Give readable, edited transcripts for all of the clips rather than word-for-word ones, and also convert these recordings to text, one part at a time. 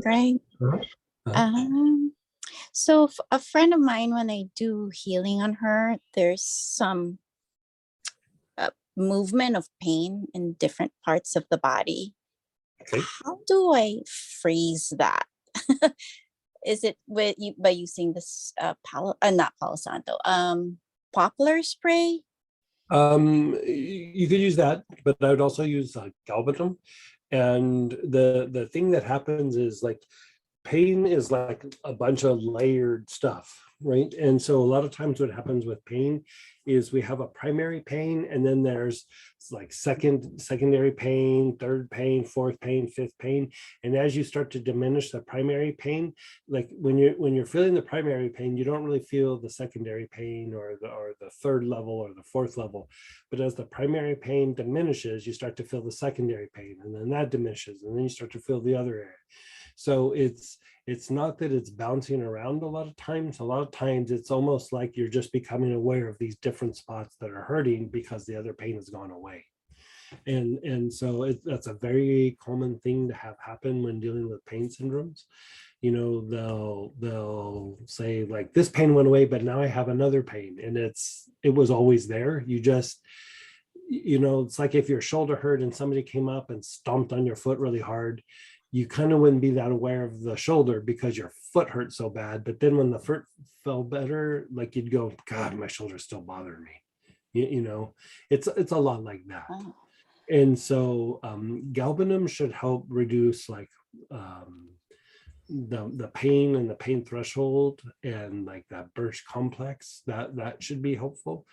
sound right? Uh-huh. Uh-huh. So a friend of mine, when I do healing on her, there's some movement of pain in different parts of the body. Okay. How do I freeze that? Is it by using this not Palo Santo, poplar spray? You could use that, but I would also use galbanum. And the thing that happens is like pain is like a bunch of layered stuff, right? And so a lot of times what happens with pain is we have a primary pain, and then there's like secondary pain, third pain, fourth pain, fifth pain. And as you start to diminish the primary pain, like when you're feeling the primary pain, you don't really feel the secondary pain or the third level or the fourth level. But as the primary pain diminishes, you start to feel the secondary pain, and then that diminishes, and then you start to feel the other area. So it's not that it's bouncing around a lot of times. A lot of times it's almost like you're just becoming aware of these different spots that are hurting because the other pain has gone away. And so that's a very common thing to have happen when dealing with pain syndromes. You know, they'll say like, this pain went away, but now I have another pain, and it was always there. You just, you know, it's like if your shoulder hurt and somebody came up and stomped on your foot really hard, you kind of wouldn't be that aware of the shoulder because your foot hurt so bad. But then when the foot felt better, like you'd go, God, my shoulder's still bothering me. You know, it's a lot like that. Oh. And so galbanum should help reduce like the pain and the pain threshold, and like that burst complex that should be helpful.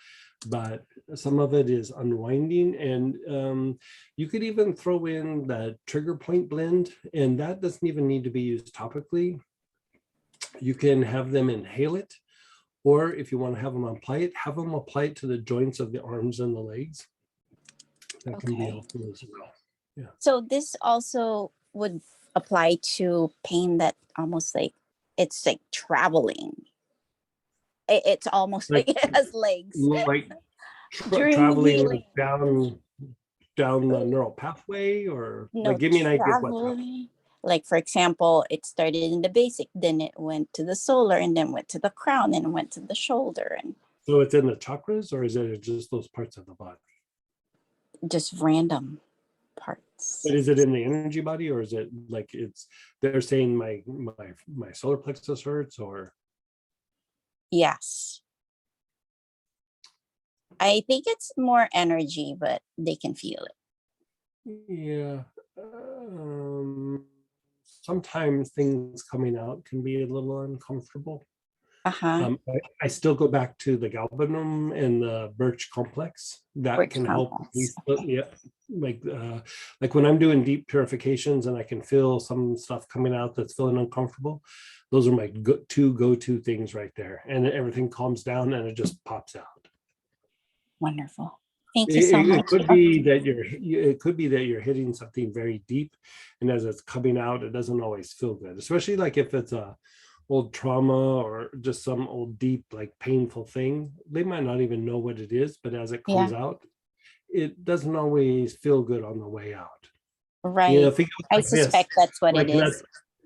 But some of it is unwinding, and you could even throw in the trigger point blend, and that doesn't even need to be used topically. You can have them inhale it, or if you want to have them apply it to the joints of the arms and the legs. That can be helpful as well. Yeah. So this also would apply to pain that almost like it's like traveling. It's almost like it has legs. Like traveling like down the neural pathway, or no, like give me an idea of what's happening. Like for example, it started in the basic, then it went to the solar, and then went to the crown, and went to the shoulder. And so it's in the chakras, or is it just those parts of the body? Just random parts. But is it in the energy body, or is it like they're saying my solar plexus hurts, or? Yes. I think it's more energy, but they can feel it. Yeah. Sometimes things coming out can be a little uncomfortable. I still go back to the galbanum and the birch complex. That can help. Yeah, like when I'm doing deep purifications and I can feel some stuff coming out that's feeling uncomfortable, those are my two go-to things right there, and everything calms down and it just pops out. Wonderful. Thank you so much. It could be that you're hitting something very deep, and as it's coming out, it doesn't always feel good, especially like if it's a old trauma or just some old deep like painful thing. They might not even know what it is, but as it comes out, it doesn't always feel good on the way out. Right. You know, I suspect that's what it is.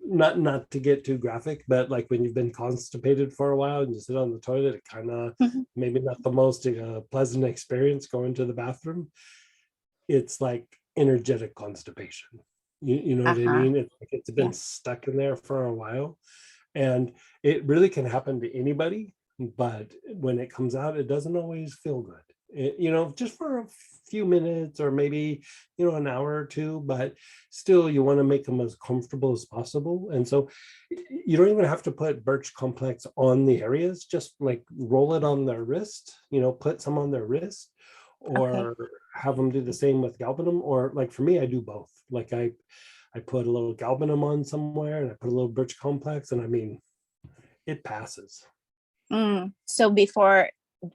Not to get too graphic, but like when you've been constipated for a while and you sit on the toilet, it kind of maybe not the most pleasant experience going to the bathroom. It's like energetic constipation. You know what I mean? It's like it's been stuck in there for a while. And it really can happen to anybody, but when it comes out, it doesn't always feel good. You know, just for a few minutes or maybe, you know, an hour or two, but still you want to make them as comfortable as possible. And so you don't even have to put birch complex on the areas, just like roll it on their wrist, you know, put some on their wrist, or have them do the same with galbanum. Or like for me, I do both. Like I put a little galbanum on somewhere and I put a little birch complex, and I mean, it passes. So before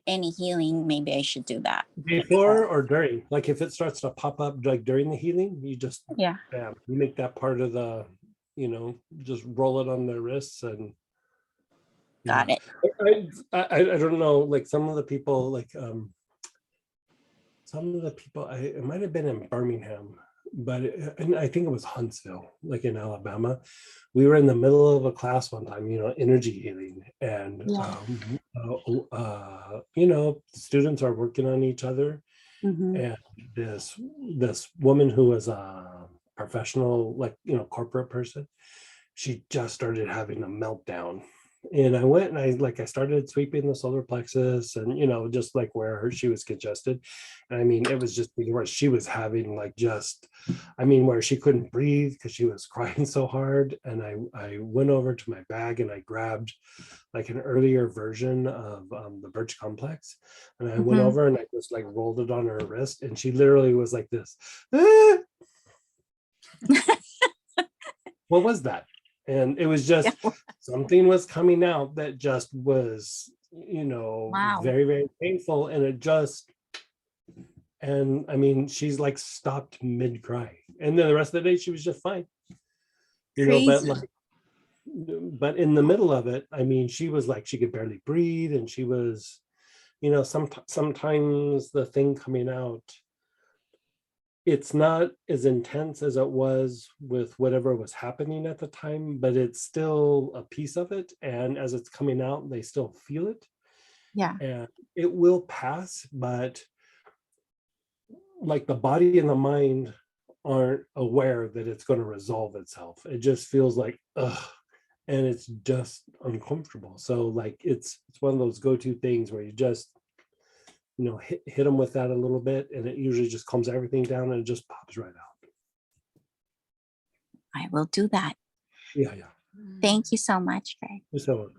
any healing, maybe I should do that. Before or during? Like if it starts to pop up like during the healing, you just, bam, you make that part of the, you know, just roll it on their wrists and. Got it. I don't know, like some of the people, like it might have been in Birmingham. but and I think it was Huntsville, like in Alabama. We were in the middle of a class one time, energy healing, and Yeah. students are working on each other, Mm-hmm. and this woman who was a professional, like corporate person, she just started having a meltdown. And I went and I started sweeping the solar plexus and just like where she was congested. And I mean, it was just where she was having like just, I mean, where she couldn't breathe because she was crying so hard. And I went over to my bag and I grabbed like an earlier version of the Birch Complex. And I went Mm-hmm. over and I just like rolled it on her wrist. And she literally was like this. "Ah, what was that?" And it was Yeah. just something was coming out that just was Wow. very, very painful. And I mean, she's like stopped mid cry, and then the rest of the day she was just fine, but Crazy. like but in the middle of it, I mean, she was like she could barely breathe, and she was sometimes the thing coming out, it's not as intense as it was with whatever was happening at the time, but it's still a piece of it. And as it's coming out, they still feel it, Yeah. and it will pass. But like the body and the mind aren't aware that it's going to resolve itself. It just feels like, ugh, and it's just uncomfortable. So like it's one of those go-to things where you just hit them with that a little bit, and it usually just calms everything down and it just pops right out. I will do that. Yeah, yeah. Thank you so much, Greg. So